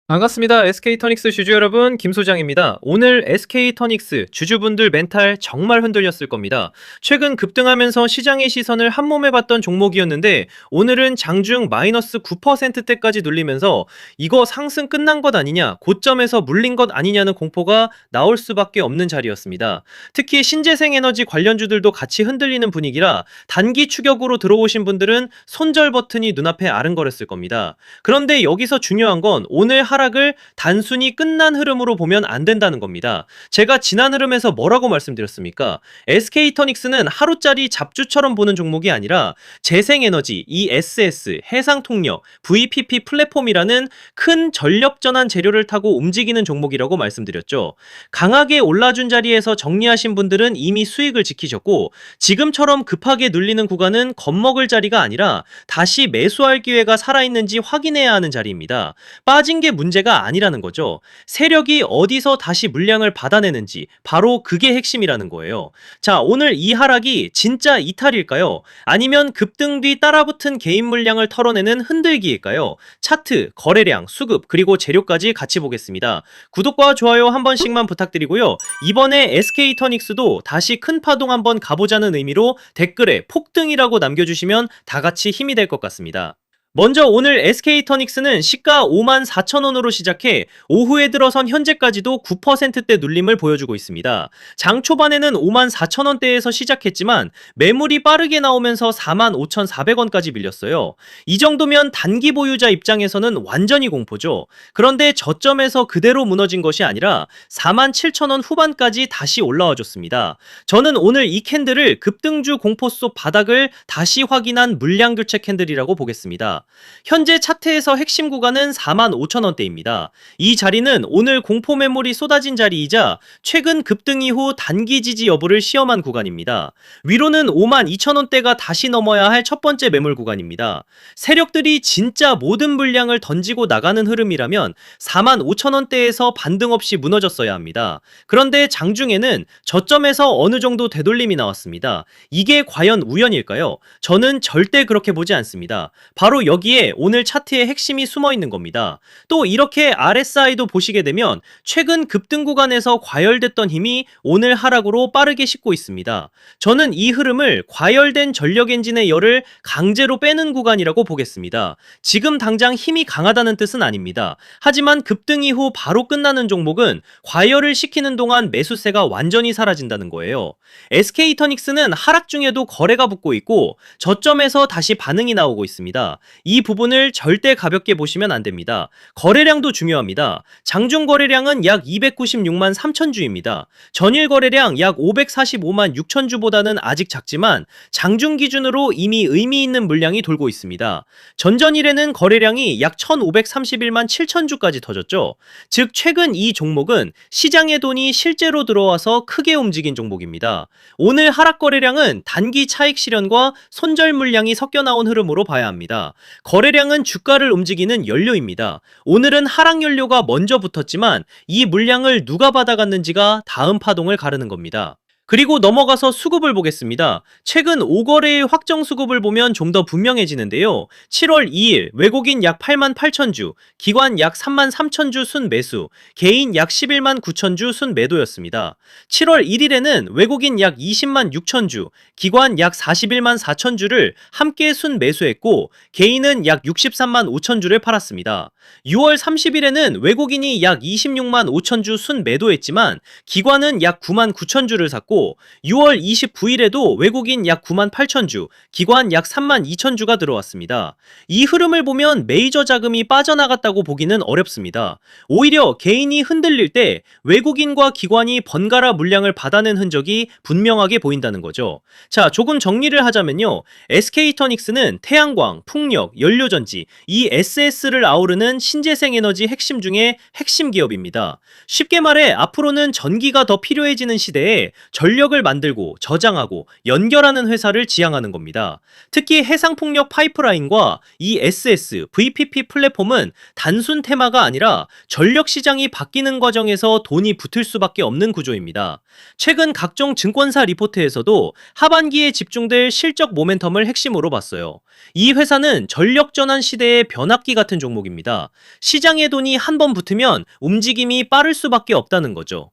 반갑습니다. SK터닉스 주주 여러분, 김 소장입니다. 오늘 SK터닉스 주주분들 멘탈 정말 흔들렸을 겁니다. 최근 급등하면서 시장의 시선을 한몸에 받던 종목이었는데 오늘은 장중 마이너스 9%대까지 눌리면서 이거 상승 끝난 것 아니냐, 고점에서 물린 것 아니냐는 공포가 나올 수밖에 없는 자리였습니다. 특히 신재생에너지 관련주들도 같이 흔들리는 분위기라 단기 추격으로 들어오신 분들은 손절 버튼이 눈앞에 아른거렸을 겁니다. 그런데 여기서 중요한 건 오늘 하락을 단순히 끝난 흐름으로 보면 안 된다는 겁니다. 제가 지난 흐름에서 뭐라고 말씀드렸습니까? SK터닉스는 하루짜리 잡주처럼 보는 종목이 아니라 재생에너지, ESS, 해상통력, VPP 플랫폼이라는 큰 전력전환 재료를 타고 움직이는 종목이라고 말씀드렸죠. 강하게 올라준 자리에서 정리하신 분들은 이미 수익을 지키셨고, 지금처럼 급하게 눌리는 구간은 겁먹을 자리가 아니라 다시 매수할 기회가 살아있는지 확인해야 하는 자리입니다. 빠진 게 문제가 아니라는 거죠. 세력이 어디서 다시 물량을 받아내는지 바로 그게 핵심이라는 거예요. 자, 오늘 이 하락이 진짜 이탈일까요? 아니면 급등 뒤 따라붙은 개인 물량을 털어내는 흔들기일까요? 차트, 거래량, 수급, 그리고 재료까지 같이 보겠습니다. 구독과 좋아요 한 번씩만 부탁드리고요. 이번에 SK터닉스도 다시 큰 파동 한번 가보자는 의미로 댓글에 폭등이라고 남겨주시면 다 같이 힘이 될 것 같습니다. 먼저 오늘 SK터닉스는 시가 54,000원으로 시작해 오후에 들어선 현재까지도 9%대 눌림을 보여주고 있습니다. 장 초반에는 54,000원대에서 시작했지만 매물이 빠르게 나오면서 45,400원까지 밀렸어요. 이 정도면 단기 보유자 입장에서는 완전히 공포죠. 그런데 저점에서 그대로 무너진 것이 아니라 47,000원 후반까지 다시 올라와 줬습니다. 저는 오늘 이 캔들을 급등주 공포 속 바닥을 다시 확인한 물량 교체 캔들이라고 보겠습니다. 현재 차트에서 핵심 구간은 45,000원대입니다. 이 자리는 오늘 공포 매물이 쏟아진 자리이자 최근 급등 이후 단기 지지 여부를 시험한 구간입니다. 위로는 52,000원대가 다시 넘어야 할 첫 번째 매물 구간입니다. 세력들이 진짜 모든 물량을 던지고 나가는 흐름이라면 45,000원대에서 반등 없이 무너졌어야 합니다. 그런데 장중에는 저점에서 어느 정도 되돌림이 나왔습니다. 이게 과연 우연일까요? 저는 절대 그렇게 보지 않습니다. 바로 여기에 오늘 차트의 핵심이 숨어 있는 겁니다. 또 이렇게 RSI도 보시게 되면 최근 급등 구간에서 과열됐던 힘이 오늘 하락으로 빠르게 식고 있습니다. 저는 이 흐름을 과열된 전력 엔진의 열을 강제로 빼는 구간이라고 보겠습니다. 지금 당장 힘이 강하다는 뜻은 아닙니다. 하지만 급등 이후 바로 끝나는 종목은 과열을 시키는 동안 매수세가 완전히 사라진다는 거예요. SK터닉스는 하락 중에도 거래가 붙고 있고 저점에서 다시 반응이 나오고 있습니다. 이 부분을 절대 가볍게 보시면 안 됩니다. 거래량도 중요합니다. 장중 거래량은 약 296만 3천주입니다. 전일 거래량 약 545만 6천주보다는 아직 작지만 장중 기준으로 이미 의미 있는 물량이 돌고 있습니다. 전전일에는 거래량이 약 1531만 7천주까지 터졌죠. 즉 최근 이 종목은 시장의 돈이 실제로 들어와서 크게 움직인 종목입니다. 오늘 하락 거래량은 단기 차익 실현과 손절 물량이 섞여 나온 흐름으로 봐야 합니다. 거래량은 주가를 움직이는 연료입니다. 오늘은 하락 연료가 먼저 붙었지만 이 물량을 누가 받아갔는지가 다음 파동을 가르는 겁니다. 그리고 넘어가서 수급을 보겠습니다. 최근 5거래의 확정 수급을 보면 좀 더 분명해지는데요. 7월 2일 외국인 약 8만 8천주, 기관 약 3만 3천주 순매수, 개인 약 11만 9천주 순매도였습니다. 7월 1일에는 외국인 약 20만 6천주, 기관 약 41만 4천주를 함께 순매수했고 개인은 약 63만 5천주를 팔았습니다. 6월 30일에는 외국인이 약 26만 5천주 순매도했지만 기관은 약 9만 9천주를 샀고 6월 29일에도 외국인 약 9만 8천주, 기관 약 3만 2천주가 들어왔습니다. 이 흐름을 보면 메이저 자금이 빠져나갔다고 보기는 어렵습니다. 오히려 개인이 흔들릴 때 외국인과 기관이 번갈아 물량을 받아낸 흔적이 분명하게 보인다는 거죠. 자, 조금 정리를 하자면요. SK터닉스는 태양광, 풍력, 연료전지, 이 SS를 아우르는 신재생에너지 핵심 중에 핵심 기업입니다. 쉽게 말해 앞으로는 전기가 더 필요해지는 시대에 전력을 만들고 저장하고 연결하는 회사를 지향하는 겁니다. 특히 해상풍력 파이프라인과 ESS, VPP 플랫폼은 단순 테마가 아니라 전력 시장이 바뀌는 과정에서 돈이 붙을 수밖에 없는 구조입니다. 최근 각종 증권사 리포트에서도 하반기에 집중될 실적 모멘텀을 핵심으로 봤어요. 이 회사는 전력 전환 시대의 변압기 같은 종목입니다. 시장의 돈이 한 번 붙으면 움직임이 빠를 수밖에 없다는 거죠.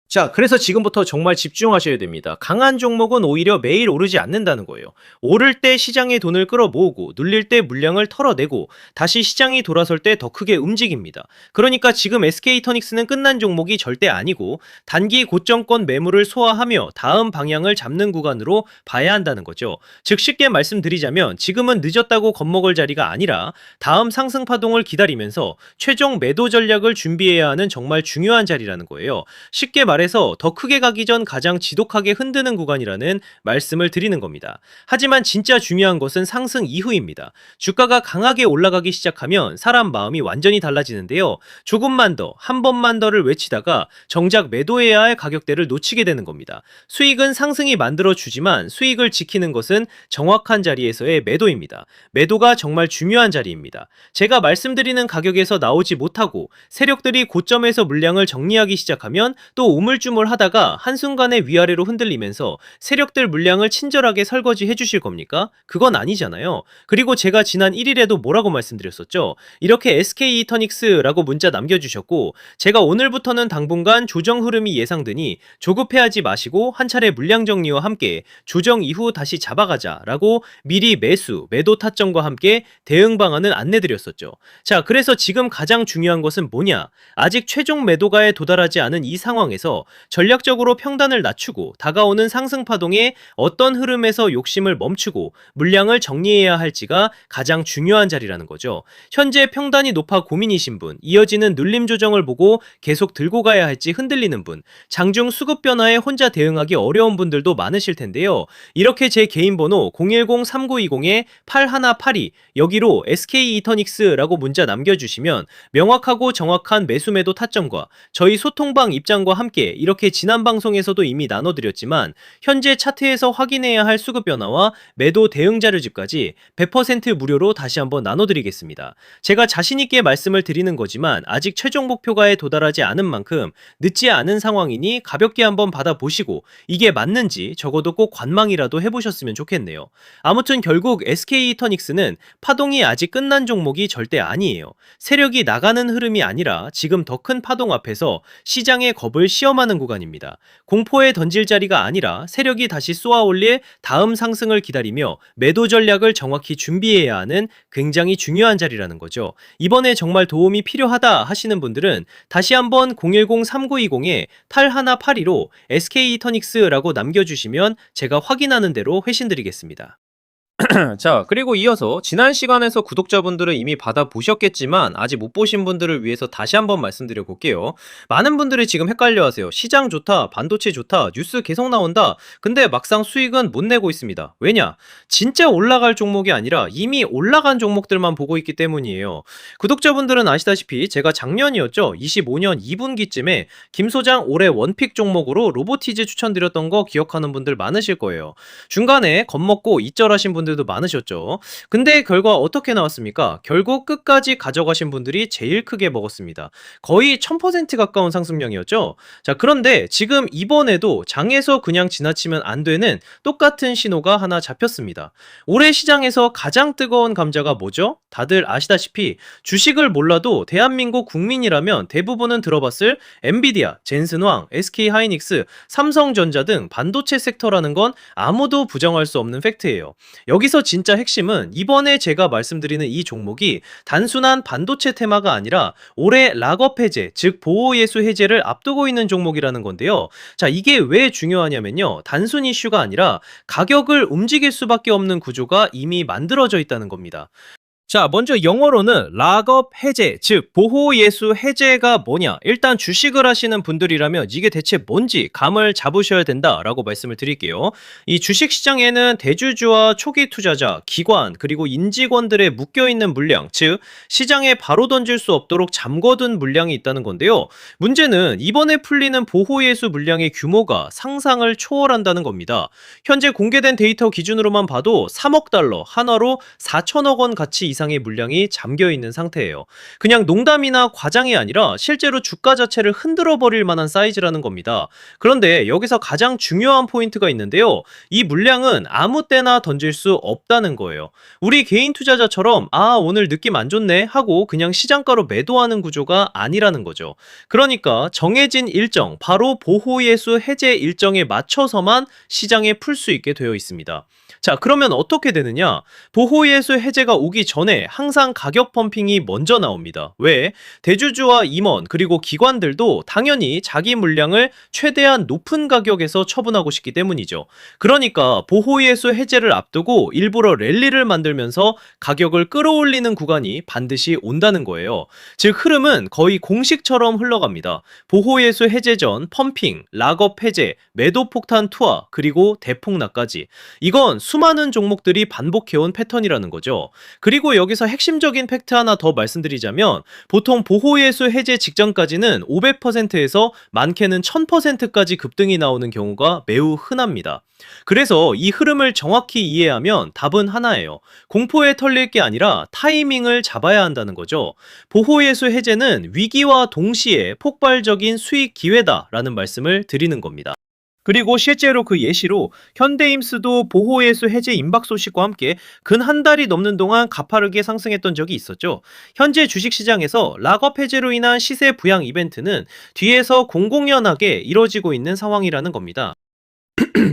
자, 그래서 지금부터 정말 집중하셔야 됩니다. 강한 종목은 오히려 매일 오르지 않는다는 거예요. 오를 때 시장의 돈을 끌어모으고 눌릴 때 물량을 털어내고 다시 시장이 돌아설 때 더 크게 움직입니다. 그러니까 지금 SK이터닉스는 끝난 종목이 절대 아니고 단기 고점권 매물을 소화하며 다음 방향을 잡는 구간으로 봐야 한다는 거죠. 즉 쉽게 말씀드리자면 지금은 늦었다고 겁먹을 자리가 아니라 다음 상승 파동을 기다리면서 최종 매도 전략을 준비해야 하는 정말 중요한 자리라는 거예요. 쉽게 말해서 더 크게 가기 전 가장 지독하게 흔드는 구간이라는 말씀을 드리는 겁니다. 하지만 진짜 중요한 것은 상승 이후입니다. 주가가 강하게 올라가기 시작하면 사람 마음이 완전히 달라지는데요. 조금만 더, 한 번만 더를 외치다가 정작 매도해야 할 가격대를 놓치게 되는 겁니다. 수익은 상승이 만들어주지만 수익을 지키는 것은 정확한 자리에서의 매도입니다. 매도가 정말 중요한 자리입니다. 제가 말씀드리는 가격에서 나오지 못하고 세력들이 고점에서 물량을 정리하기 시작하면 또 우물쭈물하다가 한순간에 위아래로 흔들리면서 세력들 물량을 친절하게 설거지해 주실 겁니까? 그건 아니잖아요. 그리고 제가 지난 1일에도 뭐라고 말씀드렸었죠? 이렇게 SK이터닉스라고 문자 남겨주셨고 제가 오늘부터는 당분간 조정 흐름이 예상되니 조급해하지 마시고 한 차례 물량 정리와 함께 조정 이후 다시 잡아가자라고 미리 매수, 매도 타점과 함께 대응 방안을 안내드렸었죠. 자, 그래서 지금 가장 중요한 것은 뭐냐? 아직 최종 매도가에 도달하지 않은 이 상황에서 전략적으로 평단을 낮추고 다가오는 상승 파동에 어떤 흐름에서 욕심을 멈추고 물량을 정리해야 할지가 가장 중요한 자리라는 거죠. 현재 평단이 높아 고민이신 분, 이어지는 눌림 조정을 보고 계속 들고 가야 할지 흔들리는 분, 장중 수급 변화에 혼자 대응하기 어려운 분들도 많으실 텐데요. 이렇게 제 개인 번호 010-3920-8182 여기로 SK이터닉스라고 문자 남겨주시면 명확하고 정확한 매수 매도 타점과 저희 소통방 입장과 함께 이렇게 지난 방송에서도 이미 나눠드렸지만 현재 차트에서 확인해야 할 수급 변화와 매도 대응 자료집까지 100% 무료로 다시 한번 나눠드리겠습니다. 제가 자신있게 말씀을 드리는 거지만 아직 최종 목표가에 도달하지 않은 만큼 늦지 않은 상황이니 가볍게 한번 받아보시고 이게 맞는지 적어도 꼭 관망이라도 해보셨으면 좋겠네요. 아무튼 결국 SK이터닉스는 파동이 아직 끝난 종목이 절대 아니에요. 세력이 나가는 흐름이 아니라 지금 더 큰 파동 앞에서 시장의 겁을 시험하는 구간입니다. 공포에 던질 자리가 아니라 세력이 다시 쏘아올릴 다음 상승을 기다리며 매도 전략을 정확히 준비해야 하는 굉장히 중요한 자리라는 거죠. 이번에 정말 도움이 필요하다 하시는 분들은 다시 한번 010-3920-8182로 SK이터닉스라고 남겨주시면 제가 확인하는 대로 회신드리겠습니다. 자, 그리고 이어서 지난 시간에서 구독자분들은 이미 받아보셨겠지만 아직 못 보신 분들을 위해서 다시 한번 말씀드려 볼게요. 많은 분들이 지금 헷갈려 하세요. 시장 좋다, 반도체 좋다, 뉴스 계속 나온다. 근데 막상 수익은 못 내고 있습니다. 왜냐? 진짜 올라갈 종목이 아니라 이미 올라간 종목들만 보고 있기 때문이에요. 구독자분들은 아시다시피 제가 작년이었죠. 25년 2분기쯤에 김 소장 올해 원픽 종목으로 로보티즈 추천드렸던 거 기억하는 분들 많으실 거예요. 중간에 겁먹고 이절하신 분들도 많으셨죠. 근데 결과 어떻게 나왔습니까? 결국 끝까지 가져가신 분들이 제일 크게 먹었습니다. 거의 1000% 가까운 상승량이었죠. 자, 그런데 지금 이번에도 장에서 그냥 지나치면 안 되는 똑같은 신호가 하나 잡혔습니다. 올해 시장에서 가장 뜨거운 감자가 뭐죠? 다들 아시다시피 주식을 몰라도 대한민국 국민이라면 대부분은 들어봤을 엔비디아, 젠슨황, SK하이닉스, 삼성전자 등 반도체 сек터라는 건 아무도 부정할 수 없는 팩트예요. 여기서 진짜 핵심은 이번에 제가 말씀드리는 이 종목이 단순한 반도체 테마가 아니라 올해 락업 해제, 즉 보호예수 해제를 앞두고 있는 종목이라는 건데요. 자, 이게 왜 중요하냐면요. 단순 이슈가 아니라 가격을 움직일 수밖에 없는 구조가 이미 만들어져 있다는 겁니다. 자, 먼저 영어로는 락업 해제, 즉 보호 예수 해제가 뭐냐? 일단 주식을 하시는 분들이라면 이게 대체 뭔지 감을 잡으셔야 된다라고 말씀을 드릴게요. 이 주식 시장에는 대주주와 초기 투자자, 기관, 그리고 인직원들의 묶여 있는 물량, 즉 시장에 바로 던질 수 없도록 잠궈둔 물량이 있다는 건데요. 문제는 이번에 풀리는 보호 예수 물량의 규모가 상상을 초월한다는 겁니다. 현재 공개된 데이터 기준으로만 봐도 3억 달러, 한화로 4천억 원 가치 이상의 물량이 잠겨 있는 상태예요. 그냥 농담이나 과장이 아니라 실제로 주가 자체를 흔들어 버릴 만한 사이즈라는 겁니다. 그런데 여기서 가장 중요한 포인트가 있는데요. 이 물량은 아무 때나 던질 수 없다는 거예요. 우리 개인 투자자처럼 오늘 느낌 안 좋네 하고 그냥 시장가로 매도하는 구조가 아니라는 거죠. 그러니까 정해진 일정, 바로 보호예수 해제 일정에 맞춰서만 시장에 풀 수 있게 되어 있습니다. 자, 그러면 어떻게 되느냐? 보호예수 해제가 오기 전에 항상 가격 펌핑이 먼저 나옵니다. 왜? 대주주와 임원 그리고 기관들도 당연히 자기 물량을 최대한 높은 가격에서 처분하고 싶기 때문이죠. 그러니까 보호예수 해제를 앞두고 일부러 랠리를 만들면서 가격을 끌어올리는 구간이 반드시 온다는 거예요. 즉 흐름은 거의 공식처럼 흘러갑니다. 보호예수 해제 전 펌핑, 락업 해제, 매도 폭탄 투하, 그리고 대폭락까지. 이건 수많은 종목들이 반복해온 패턴이라는 거죠. 그리고 여기서 핵심적인 팩트 하나 더 말씀드리자면 보통 보호예수 해제 직전까지는 500%에서 많게는 1000%까지 급등이 나오는 경우가 매우 흔합니다. 그래서 이 흐름을 정확히 이해하면 답은 하나예요. 공포에 털릴 게 아니라 타이밍을 잡아야 한다는 거죠. 보호예수 해제는 위기와 동시에 폭발적인 수익 기회다라는 말씀을 드리는 겁니다. 그리고 실제로 그 예시로 현대임스도 보호예수 해제 임박 소식과 함께 근 한 달이 넘는 동안 가파르게 상승했던 적이 있었죠. 현재 주식시장에서 락업 해제로 인한 시세 부양 이벤트는 뒤에서 공공연하게 이뤄지고 있는 상황이라는 겁니다.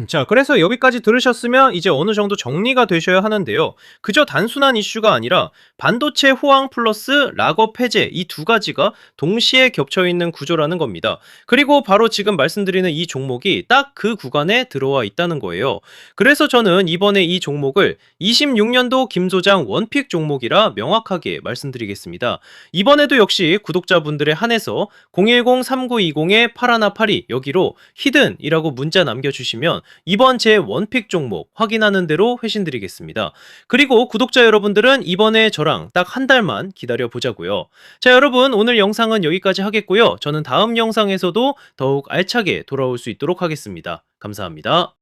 자, 그래서 여기까지 들으셨으면 이제 어느 정도 정리가 되셔야 하는데요. 그저 단순한 이슈가 아니라 반도체 호황 플러스 락업 해제 이 두 가지가 동시에 겹쳐 있는 구조라는 겁니다. 그리고 바로 지금 말씀드리는 이 종목이 딱 그 구간에 들어와 있다는 거예요. 그래서 저는 이번에 이 종목을 26년도 김 소장 원픽 종목이라 명확하게 말씀드리겠습니다. 이번에도 역시 구독자분들에 한해서 010-3920-8182 여기로 히든이라고 문자 남겨주시면 이번 제 원픽 종목 확인하는 대로 회신드리겠습니다. 그리고 구독자 여러분들은 이번에 저랑 딱 한 달만 기다려 보자고요. 자, 여러분 오늘 영상은 여기까지 하겠고요. 저는 다음 영상에서도 더욱 알차게 돌아올 수 있도록 하겠습니다. 감사합니다.